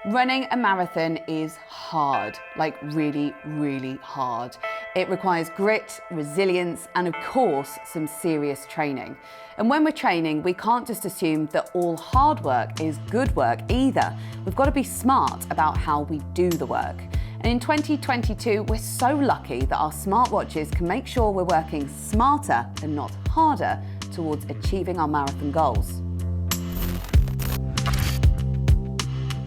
Running a marathon is hard, like really, really hard. It requires grit, resilience, and of course, some serious training. And when we're training, we can't just assume that all hard work is good work either. We've got to be smart about how we do the work. And in 2022, we're so lucky that our smartwatches can make sure we're working smarter and not harder towards achieving our marathon goals.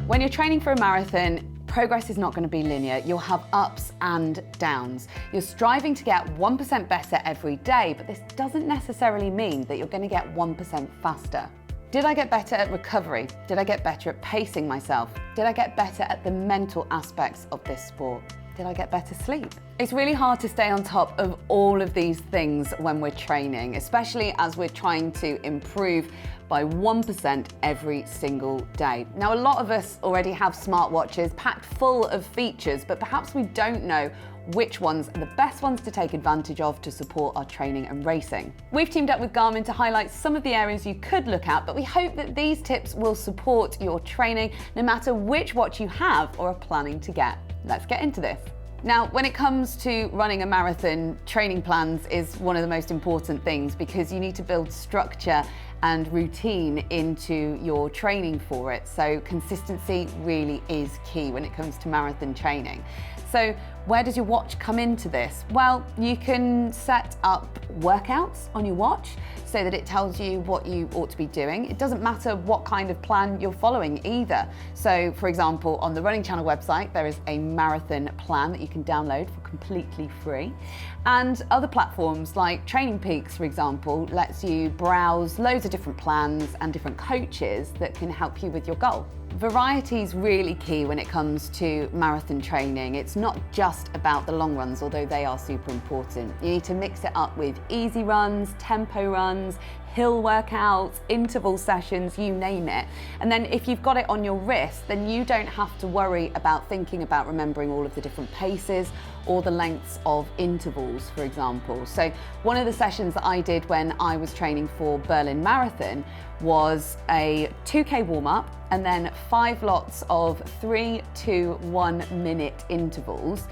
When you're training for a marathon, progress is not going to be linear. You'll have ups and downs. You're striving to get 1% better every day, but this doesn't necessarily mean that you're going to get 1% faster. Did I get better at recovery? Did I get better at pacing myself? Did I get better at the mental aspects of this sport? Did I get better sleep? It's really hard to stay on top of all of these things when we're training, especially as we're trying to improve by 1% every single day. Now, a lot of us already have smartwatches packed full of features, but perhaps we don't know which ones are the best ones to take advantage of to support our training and racing. We've teamed up with Garmin to highlight some of the areas you could look at, but we hope that these tips will support your training no matter which watch you have or are planning to get. Let's get into this. Now, when it comes to running a marathon, training plans is one of the most important things because you need to build structure and routine into your training for it. So consistency really is key when it comes to marathon training. So where does your watch come into this? Well, you can set up workouts on your watch so that it tells you what you ought to be doing. It doesn't matter what kind of plan you're following either. So for example, on the Running Channel website, there is a marathon plan that you can download for completely free. And other platforms like Training Peaks, for example, lets you browse loads of different plans and different coaches that can help you with your goal. Variety is really key when it comes to marathon training. It's not just about the long runs, although they are super important. You need to mix it up with easy runs, tempo runs, hill workouts, interval sessions, you name it. And then if you've got it on your wrist, then you don't have to worry about thinking about remembering all of the different paces or the lengths of intervals, for example. So one of the sessions that I did when I was training for Berlin Marathon was a 2K warm-up and then 5 lots of 3 to 1 minute intervals.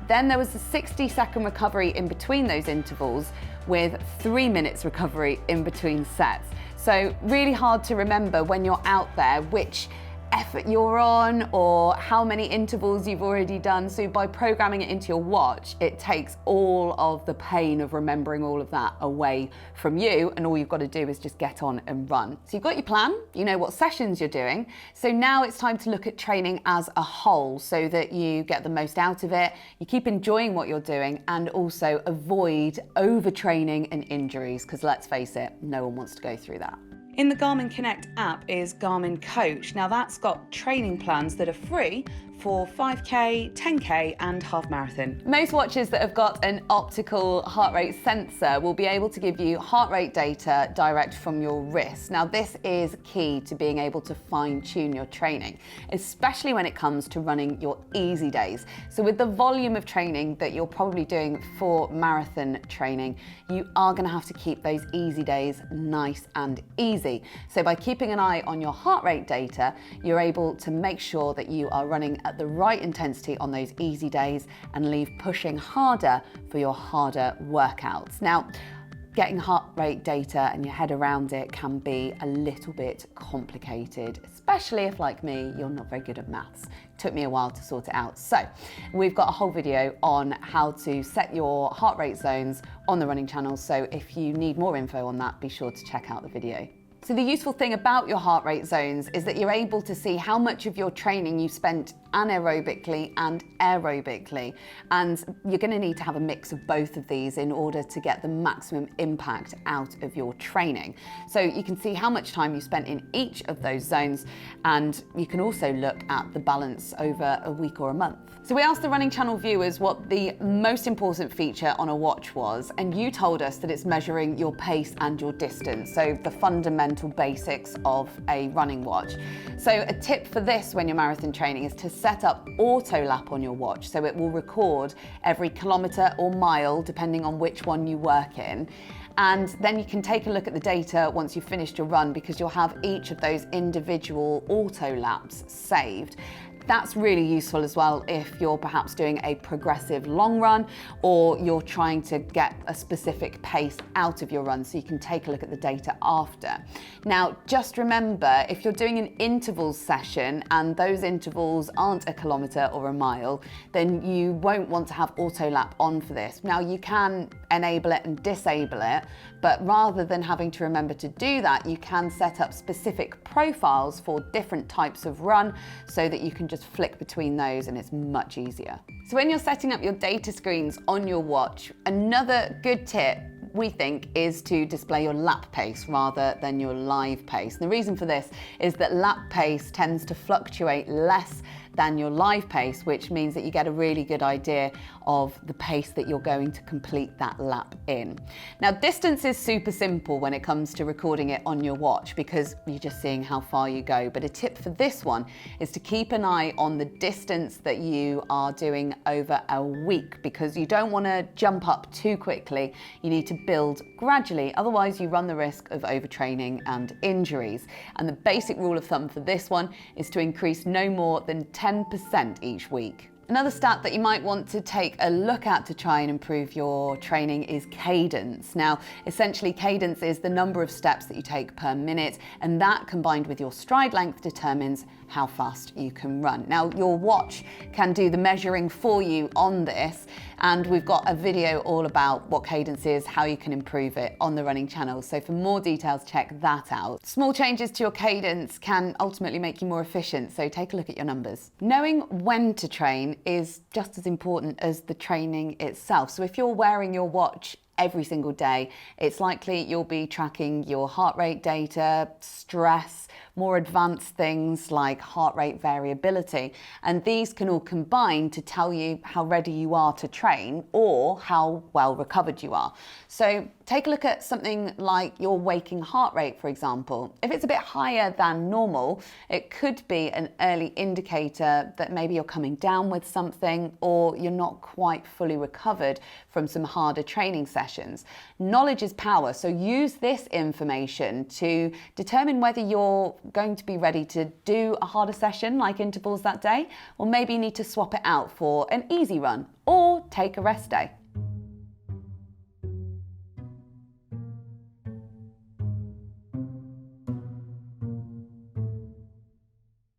Then there was a 60-second recovery in between those intervals with 3 minutes recovery in between sets. So really hard to remember when you're out there which effort you're on or how many intervals you've already done. So by programming it into your watch, it takes all of the pain of remembering all of that away from you, and all you've got to do is just get on and run. So you've got your plan, you know what sessions you're doing. So now it's time to look at training as a whole so that you get the most out of it, you keep enjoying what you're doing, and also avoid overtraining and injuries, because let's face it, no one wants to go through that. In the Garmin Connect app is Garmin Coach. Now that's got training plans that are free for 5K, 10K and half marathon. Most watches that have got an optical heart rate sensor will be able to give you heart rate data direct from your wrist. Now this is key to being able to fine tune your training, especially when it comes to running your easy days. So with the volume of training that you're probably doing for marathon training, you are going to have to keep those easy days nice and easy. So by keeping an eye on your heart rate data, you're able to make sure that you are running at the right intensity on those easy days and leave pushing harder for your harder workouts. Now, getting heart rate data and your head around it can be a little bit complicated, especially if, like me, you're not very good at maths. It took me a while to sort it out. So we've got a whole video on how to set your heart rate zones on the Running Channel. So if you need more info on that, be sure to check out the video. So the useful thing about your heart rate zones is that you're able to see how much of your training you spent anaerobically and aerobically. And you're going to need to have a mix of both of these in order to get the maximum impact out of your training. So you can see how much time you spent in each of those zones, and you can also look at the balance over a week or a month. So we asked the Running Channel viewers what the most important feature on a watch was, and you told us that it's measuring your pace and your distance, so the fundamental basics of a running watch. So a tip for this when you're marathon training is to set up auto lap on your watch, so it will record every kilometre or mile depending on which one you work in. And then you can take a look at the data once you've finished your run, because you'll have each of those individual auto laps saved. That's really useful as well if you're perhaps doing a progressive long run or you're trying to get a specific pace out of your run, so you can take a look at the data after. Now, just remember, if you're doing an intervals session and those intervals aren't a kilometre or a mile, then you won't want to have auto lap on for this. Now, you can enable it and disable it, but rather than having to remember to do that, you can set up specific profiles for different types of run so that you can just flick between those and it's much easier. So when you're setting up your data screens on your watch, another good tip we think is to display your lap pace rather than your live pace. And the reason for this is that lap pace tends to fluctuate less than your live pace, which means that you get a really good idea of the pace that you're going to complete that lap in. Now, distance is super simple when it comes to recording it on your watch because you're just seeing how far you go. But a tip for this one is to keep an eye on the distance that you are doing over a week, because you don't want to jump up too quickly. You need to build gradually, otherwise you run the risk of overtraining and injuries. And the basic rule of thumb for this one is to increase no more than 10% each week. Another stat that you might want to take a look at to try and improve your training is cadence. Now, essentially cadence is the number of steps that you take per minute, and that combined with your stride length determines how fast you can run. Now, your watch can do the measuring for you on this, and we've got a video all about what cadence is, how you can improve it on the running channel. So for more details, check that out. Small changes to your cadence can ultimately make you more efficient, so take a look at your numbers. Knowing when to train is just as important as the training itself. So if you're wearing your watch every single day, it's likely you'll be tracking your heart rate data, stress, more advanced things like heart rate variability. And these can all combine to tell you how ready you are to train or how well recovered you are. So take a look at something like your waking heart rate, for example. If it's a bit higher than normal, it could be an early indicator that maybe you're coming down with something or you're not quite fully recovered from some harder training sessions. Knowledge is power, so use this information to determine whether you're going to be ready to do a harder session like intervals that day, or maybe you need to swap it out for an easy run or take a rest day.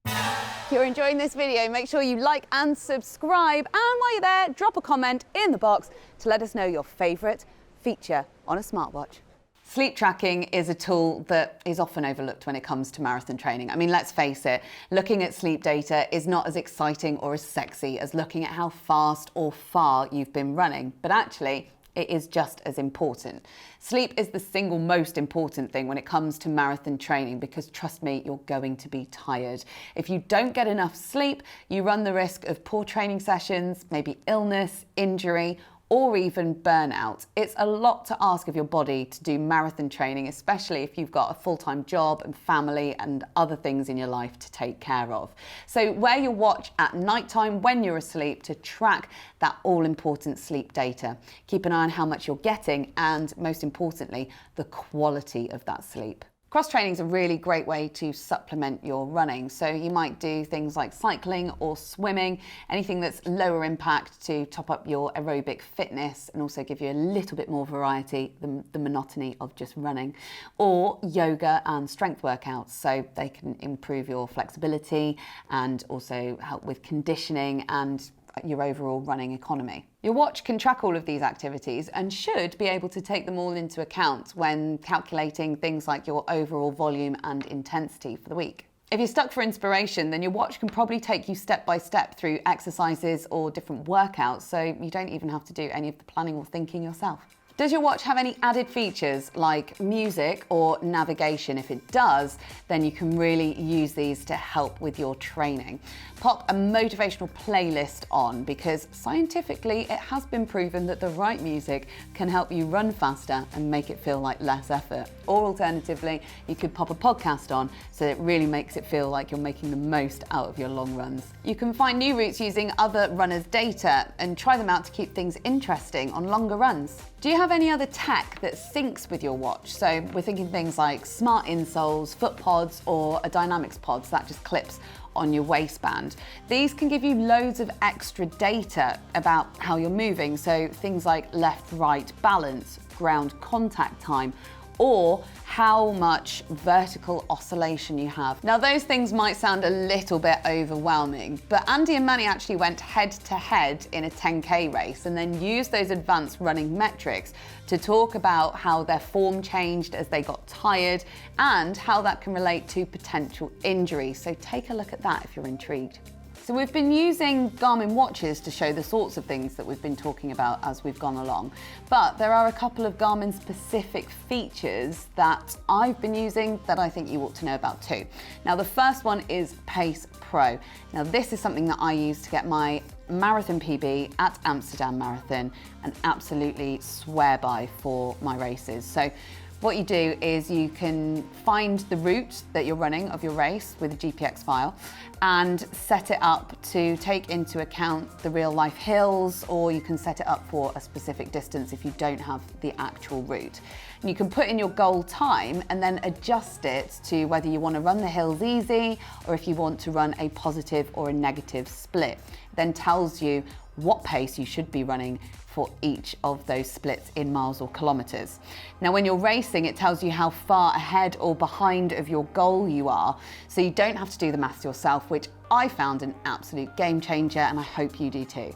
If you're enjoying this video, make sure you like and subscribe, and while you're there, drop a comment in the box to let us know your favourite feature on a smartwatch. Sleep tracking is a tool that is often overlooked when it comes to marathon training. I mean, let's face it, looking at sleep data is not as exciting or as sexy as looking at how fast or far you've been running, but actually, it is just as important. Sleep is the single most important thing when it comes to marathon training because, trust me, you're going to be tired. If you don't get enough sleep, you run the risk of poor training sessions, maybe illness, injury, or even burnout. It's a lot to ask of your body to do marathon training, especially if you've got a full-time job and family and other things in your life to take care of. So wear your watch at nighttime when you're asleep to track that all-important sleep data. Keep an eye on how much you're getting and, most importantly, the quality of that sleep. Cross training is a really great way to supplement your running. So you might do things like cycling or swimming, anything that's lower impact to top up your aerobic fitness and also give you a little bit more variety than the monotony of just running. Or yoga and strength workouts, so they can improve your flexibility and also help with conditioning and your overall running economy. Your watch can track all of these activities and should be able to take them all into account when calculating things like your overall volume and intensity for the week. If you're stuck for inspiration, then your watch can probably take you step by step through exercises or different workouts, so you don't even have to do any of the planning or thinking yourself. Does your watch have any added features like music or navigation? If it does, then you can really use these to help with your training. Pop a motivational playlist on because scientifically it has been proven that the right music can help you run faster and make it feel like less effort. Or alternatively, you could pop a podcast on so it really makes it feel like you're making the most out of your long runs. You can find new routes using other runners' data and try them out to keep things interesting on longer runs. Do you have any other tech that syncs with your watch? So we're thinking things like smart insoles, foot pods, or a dynamics pod, so that just clips on your waistband. These can give you loads of extra data about how you're moving, so things like left-right balance, ground contact time, or how much vertical oscillation you have. Now those things might sound a little bit overwhelming, but Andy and Manny actually went head to head in a 10K race and then used those advanced running metrics to talk about how their form changed as they got tired and how that can relate to potential injury. So take a look at that if you're intrigued. So we've been using Garmin watches to show the sorts of things that we've been talking about as we've gone along, but there are a couple of Garmin specific features that I've been using that I think you ought to know about too. Now the first one is Pace Pro. Now this is something that I use to get my marathon PB at Amsterdam Marathon and absolutely swear by for my races. So what you do is you can find the route that you're running of your race with a GPX file and set it up to take into account the real life hills, or you can set it up for a specific distance if you don't have the actual route. And you can put in your goal time and then adjust it to whether you want to run the hills easy or if you want to run a positive or a negative split. It then tells you what pace you should be running for each of those splits in miles or kilometers. Now when you're racing, it tells you how far ahead or behind of your goal you are, so you don't have to do the maths yourself, which I found an absolute game changer and I hope you do too.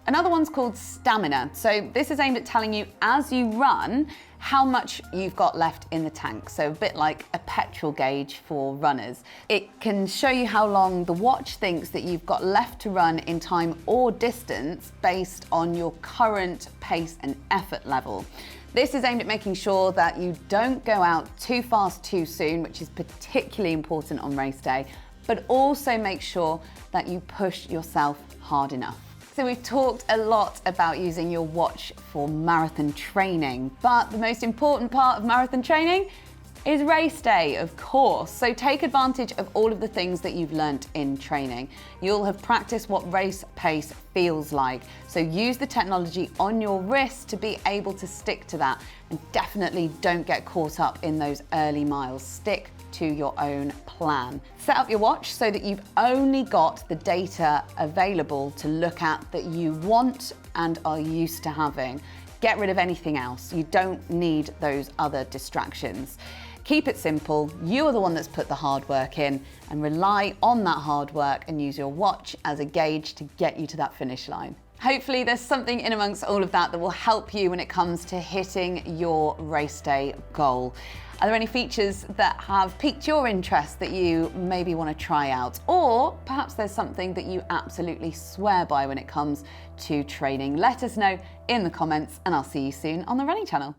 Another one's called Stamina. So this is aimed at telling you as you run how much you've got left in the tank. So a bit like a petrol gauge for runners. It can show you how long the watch thinks that you've got left to run in time or distance based on your current pace and effort level. This is aimed at making sure that you don't go out too fast too soon, which is particularly important on race day, but also make sure that you push yourself hard enough. So we've talked a lot about using your watch for marathon training, but the most important part of marathon training is race day, of course. So take advantage of all of the things that you've learnt in training. You'll have practiced what race pace feels like. So use the technology on your wrist to be able to stick to that, and definitely don't get caught up in those early miles. Stick to your own plan. Set up your watch so that you've only got the data available to look at that you want and are used to having. Get rid of anything else. You don't need those other distractions. Keep it simple. You are the one that's put the hard work in, and rely on that hard work and use your watch as a gauge to get you to that finish line. Hopefully there's something in amongst all of that that will help you when it comes to hitting your race day goal. Are there any features that have piqued your interest that you maybe want to try out? Or perhaps there's something that you absolutely swear by when it comes to training? Let us know in the comments, and I'll see you soon on the Running Channel.